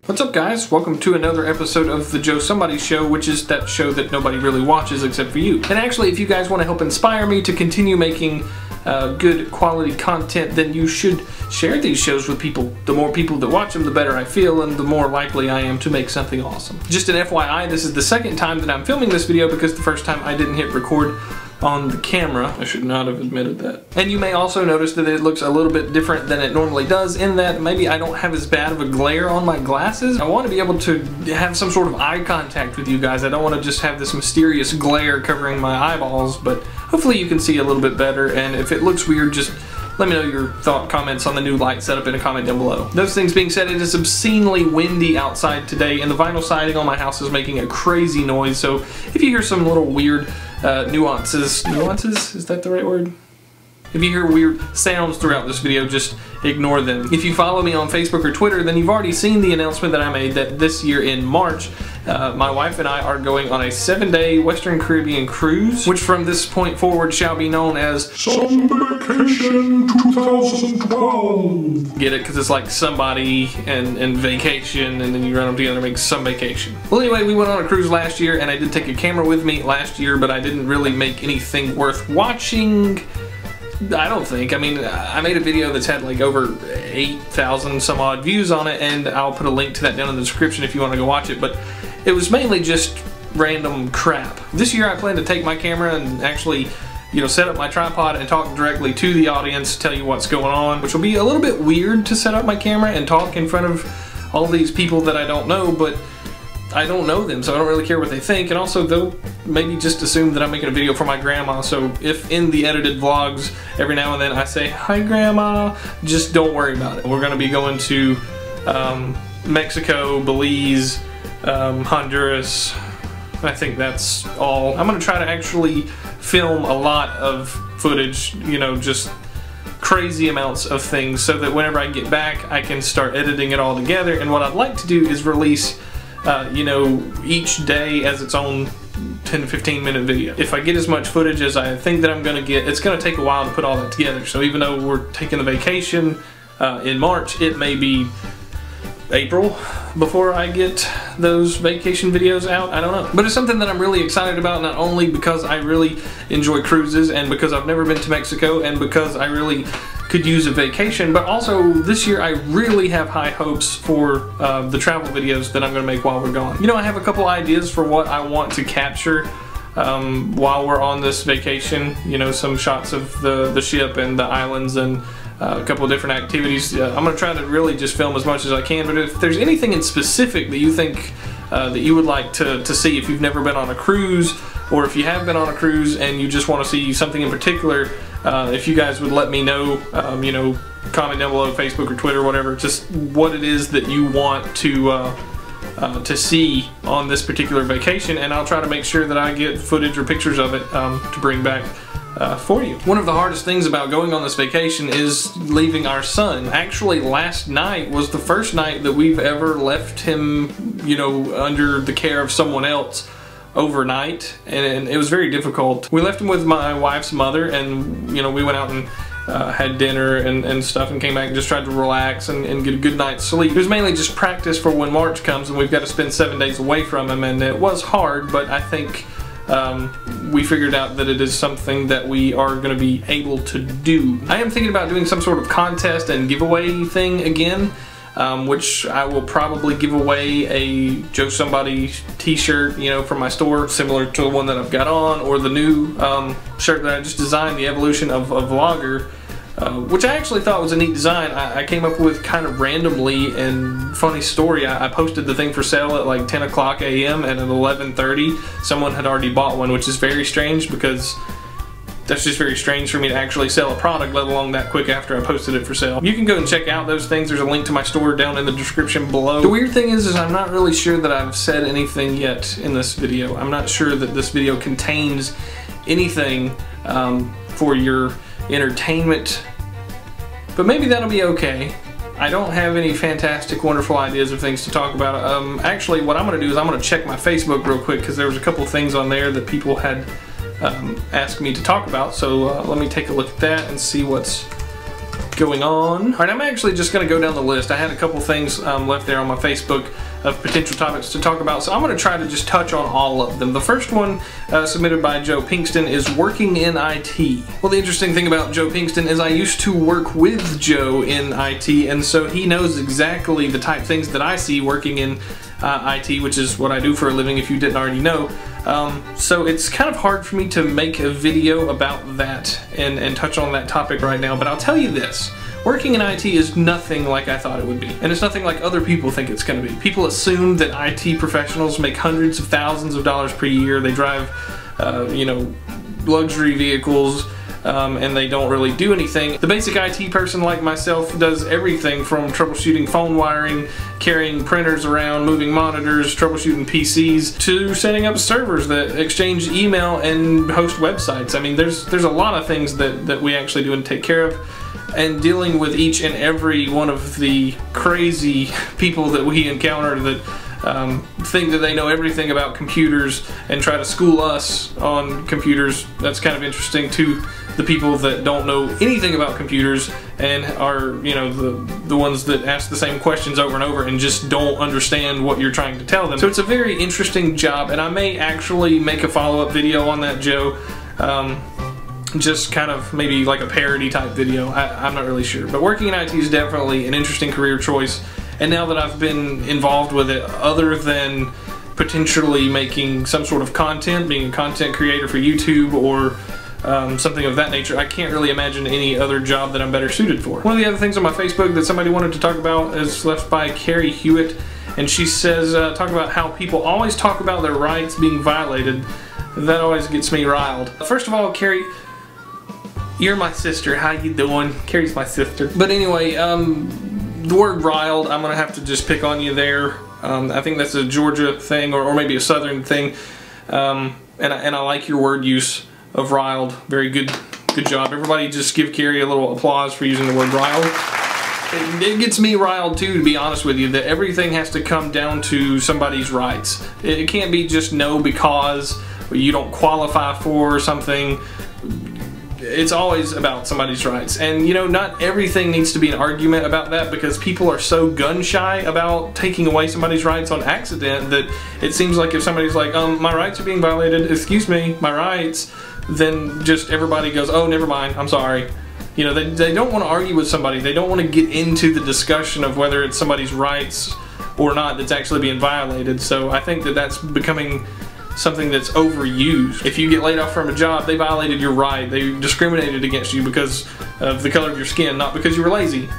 What's up, guys? Welcome to another episode of the Joe Somebody Show, which is that show that nobody really watches except for you. And actually, if you guys want to help inspire me to continue making good quality content, then you should share these shows with people. The more people that watch them, the better I feel, and the more likely I am to make something awesome. Just an FYI, this is the second time that I'm filming this video because the first time I didn't hit record on the camera. I should not have admitted that. And you may also notice that it looks a little bit different than it normally does, in that maybe I don't have as bad of a glare on my glasses. I want to be able to have some sort of eye contact with you guys. I don't want to just have this mysterious glare covering my eyeballs, but hopefully you can see a little bit better, and if it looks weird, just let me know your comments on the new light setup in a comment down below. Those things being said, it is obscenely windy outside today, and the vinyl siding on my house is making a crazy noise, so if you hear some little weird nuances, is that the right word? If you hear weird sounds throughout this video, just ignore them. If you follow me on Facebook or Twitter, then you've already seen the announcement that I made that this year in March, my wife and I are going on a 7-day Western Caribbean cruise, which from this point forward shall be known as Some Vacation 2012. Get it? Because it's like somebody and vacation, and then you run them together and make some vacation. Well, anyway, we went on a cruise last year, and I did take a camera with me last year, but I didn't really make anything worth watching. I don't think. I mean, I made a video that's had like over 8,000 some odd views on it, and I'll put a link to that down in the description if you want to go watch it, but it was mainly just random crap. This year I plan to take my camera and actually, you know, set up my tripod and talk directly to the audience, tell you what's going on, which will be a little bit weird to set up my camera and talk in front of all these people that I don't know, but I don't know them, so I don't really care what they think, and also they'll maybe just assume that I'm making a video for my grandma, so if in the edited vlogs every now and then I say, "Hi Grandma," just don't worry about it. We're going to be going to Mexico, Belize, Honduras. I think that's all. I'm going to try to actually film a lot of footage, you know, just crazy amounts of things, so that whenever I get back I can start editing it all together, and what I'd like to do is release you know, each day as its own 10 to 15 minute video. If I get as much footage as I think that I'm going to get, it's going to take a while to put all that together. So even though we're taking a vacation in March, it may be April before I get those vacation videos out. I don't know. But it's something that I'm really excited about, not only because I really enjoy cruises and because I've never been to Mexico and because I really could use a vacation, but also this year I really have high hopes for the travel videos that I'm going to make while we're gone. You know, I have a couple ideas for what I want to capture while we're on this vacation. You know, some shots of the ship and the islands and a couple of different activities. I'm going to try to really just film as much as I can, but if there's anything in specific that you think that you would like to see, if you've never been on a cruise, or if you have been on a cruise and you just want to see something in particular, if you guys would let me know, you know, comment down below, Facebook or Twitter, whatever, just what it is that you want to see on this particular vacation, and I'll try to make sure that I get footage or pictures of it to bring back for you. One of the hardest things about going on this vacation is leaving our son. Actually, last night was the first night that we've ever left him, you know, under the care of someone else overnight, and it was very difficult. We left him with my wife's mother, and you know, we went out and had dinner and stuff, and came back and just tried to relax and get a good night's sleep. It was mainly just practice for when March comes and we've got to spend 7 days away from him, and it was hard, but I think we figured out that it is something that we are going to be able to do. I am thinking about doing some sort of contest and giveaway thing again, which I will probably give away a Joe Somebody t-shirt, you know, from my store, similar to the one that I've got on, or the new shirt that I just designed, the evolution of a vlogger, which I actually thought was a neat design. I came up with kind of randomly, and funny story, I posted the thing for sale at like 10 o'clock a.m. and at 11:30 someone had already bought one, which is very strange because that's just very strange for me to actually sell a product, let alone that quick after I posted it for sale. You can go and check out those things. There's a link to my store down in the description below. The weird thing is I'm not really sure that I've said anything yet in this video. I'm not sure that this video contains anything for your entertainment, but maybe that'll be okay. I don't have any fantastic, wonderful ideas of things to talk about. Actually, what I'm going to do is I'm going to check my Facebook real quick, because there was a couple things on there that people had asked me to talk about, so let me take a look at that and see what's going on. Alright, I'm actually just going to go down the list. I had a couple things left there on my Facebook of potential topics to talk about, so I'm going to try to just touch on all of them. The first one submitted by Joe Pinkston is working in IT. Well, the interesting thing about Joe Pinkston is I used to work with Joe in IT, and so he knows exactly the type of things that I see working in IT, which is what I do for a living if you didn't already know. So it's kind of hard for me to make a video about that and touch on that topic right now, but I'll tell you this. Working in IT is nothing like I thought it would be, and it's nothing like other people think it's going to be. People assume that IT professionals make hundreds of thousands of dollars per year. They drive, you know, luxury vehicles, and they don't really do anything. The basic IT person like myself does everything from troubleshooting phone wiring, carrying printers around, moving monitors, troubleshooting PCs, to setting up servers that exchange email and host websites. I mean, there's a lot of things that we actually do and take care of. And dealing with each and every one of the crazy people that we encounter that think that they know everything about computers and try to school us on computers, that's kind of interesting to the people that don't know anything about computers and are, you know, the ones that ask the same questions over and over and just don't understand what you're trying to tell them. So it's a very interesting job, and I may actually make a follow-up video on that, Joe. Just kind of maybe like a parody type video. I'm not really sure. But working in IT is definitely an interesting career choice. And now that I've been involved with it, other than potentially making some sort of content, being a content creator for YouTube or something of that nature, I can't really imagine any other job that I'm better suited for. One of the other things on my Facebook that somebody wanted to talk about is left by Carrie Hewitt. And she says, talk about how people always talk about their rights being violated. That always gets me riled. First of all, Carrie, you're my sister. How you doing? Carrie's my sister. But anyway, the word riled, I'm gonna have to just pick on you there. I think that's a Georgia thing, or maybe a Southern thing. And I like your word use of riled. Very good job. Everybody just give Carrie a little applause for using the word riled. It gets me riled too, to be honest with you, that everything has to come down to somebody's rights. It can't be just no because you don't qualify for something. It's always about somebody's rights, and you know, not everything needs to be an argument about that, because people are so gun shy about taking away somebody's rights on accident that it seems like if somebody's like, my rights are being violated, excuse me, my rights, then just everybody goes, oh, never mind, I'm sorry. You know, they don't want to argue with somebody. They don't want to get into the discussion of whether it's somebody's rights or not that's actually being violated. So I think that that's becoming something that's overused. If you get laid off from a job, they violated your right. They discriminated against you because of the color of your skin, not because you were lazy.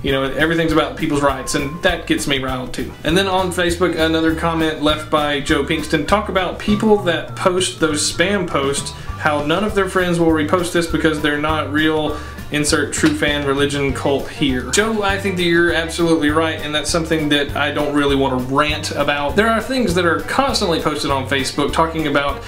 You know, everything's about people's rights, and that gets me riled too. And then on Facebook, another comment left by Joe Pinkston. Talk about people that post those spam posts, how none of their friends will repost this because they're not real. Insert true fan religion cult here. Joe, I think that you're absolutely right, and that's something that I don't really want to rant about. There are things that are constantly posted on Facebook talking about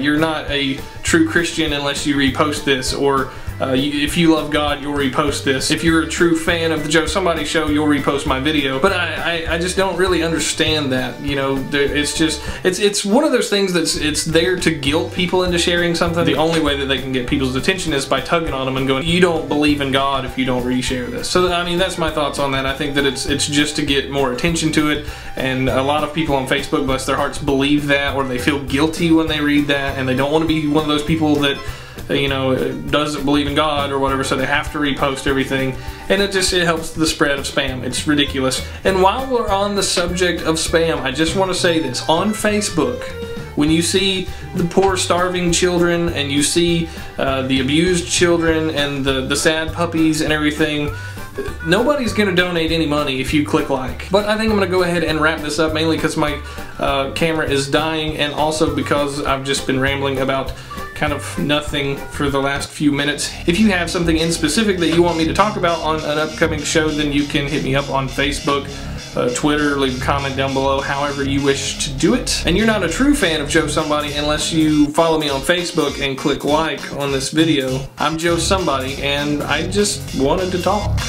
you're not a true Christian unless you repost this, or if you love God, you'll repost this. If you're a true fan of the Joe Somebody Show, you'll repost my video. But I just don't really understand that. You know, it's just, it's one of those things that's, it's there to guilt people into sharing something. The only way that they can get people's attention is by tugging on them and going, you don't believe in God if you don't reshare this. So, I mean, that's my thoughts on that. I think that it's just to get more attention to it, and a lot of people on Facebook, bless their hearts, believe that, or they feel guilty when they read that, and they don't want to be one of those people that, you know, doesn't believe in God or whatever, so they have to repost everything, and it helps the spread of spam. It's ridiculous. And while we're on the subject of spam, I just want to say this. On Facebook, when you see the poor starving children, and you see the abused children and the sad puppies and everything, nobody's going to donate any money if you click like. But I think I'm going to go ahead and wrap this up, mainly because my camera is dying, and also because I've just been rambling about kind of nothing for the last few minutes. If you have something in specific that you want me to talk about on an upcoming show, then you can hit me up on Facebook, Twitter, leave a comment down below, however you wish to do it. And you're not a true fan of Joe Somebody unless you follow me on Facebook and click like on this video. I'm Joe Somebody, and I just wanted to talk.